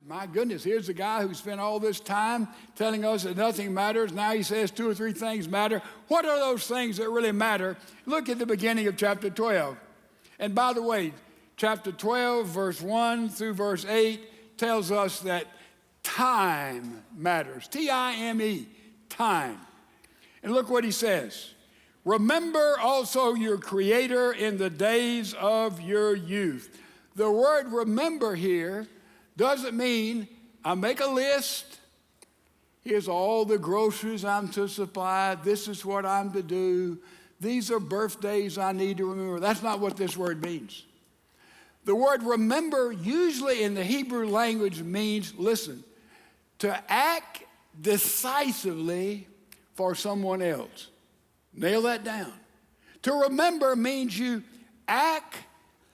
My goodness, here's a guy who spent all this time telling us that nothing matters. Now he says 2 or 3 things matter. What are those things that really matter? Look at the beginning of chapter 12. And by the way, chapter 12, verse 1 through verse 8 tells us that time matters. T-I-M-E, time. And look what he says. Remember also your Creator in the days of your youth. The word remember here doesn't mean I make a list. Here's all the groceries I'm to supply. This is what I'm to do. These are birthdays I need to remember. That's not what this word means. The word remember usually in the Hebrew language means, listen, to act decisively for someone else. Nail that down. To remember means you act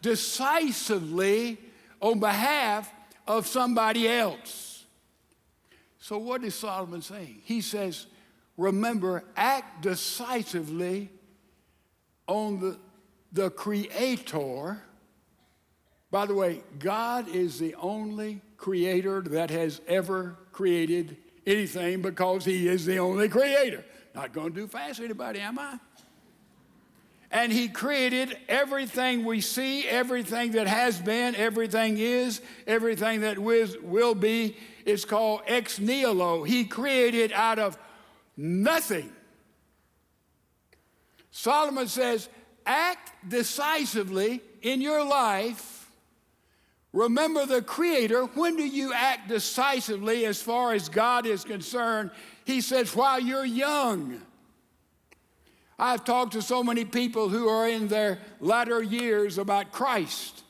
decisively on behalf of somebody else. So what is Solomon saying? He says, remember, act decisively on the Creator. By the way, God is the only creator that has ever created anything because he is the only creator. Not going to do fast for anybody, am I? And he created everything we see, everything that has been, everything is, everything that will be. It's called ex nihilo. He created out of nothing. Solomon says, act decisively in your life. Remember the Creator. When do you act decisively as far as God is concerned? He says, while you're young. I've talked to so many people who are in their latter years about Christ,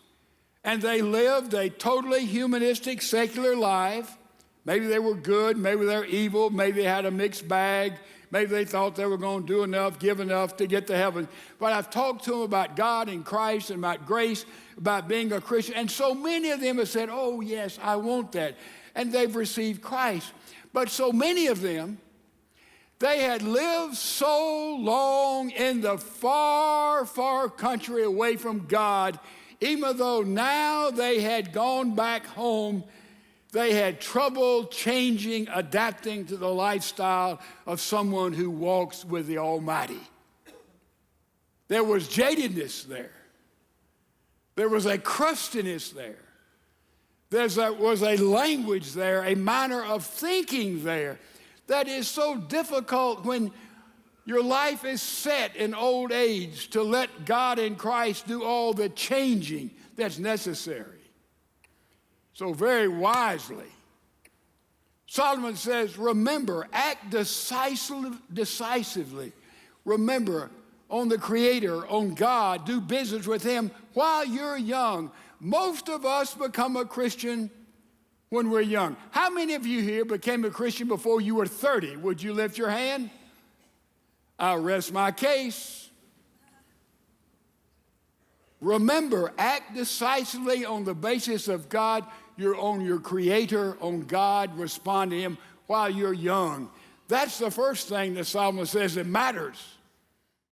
and they lived a totally humanistic, secular life. Maybe they were good, maybe they're evil, maybe they had a mixed bag, maybe they thought they were going to do enough, give enough to get to heaven. But I've talked to them about God and Christ and about grace, about being a Christian, and so many of them have said, oh yes, I want that, and they've received Christ. But so many of them, they had lived so long in the far, far country away from God, even though now they had gone back home, they had trouble changing, adapting to the lifestyle of someone who walks with the Almighty. There was jadedness there. There was a crustiness there. There was a language there, a manner of thinking there that is so difficult when your life is set in old age to let God in Christ do all the changing that's necessary. So very wisely, Solomon says, remember, act decisively. Remember on the Creator, on God, do business with Him while you're young. Most of us become a Christian when we're young. How many of you here became a Christian before you were 30? Would you lift your hand? I'll rest my case. Remember, act decisively on the basis of God. You're on your Creator, on God, respond to Him while you're young. That's the first thing that Solomon says that matters.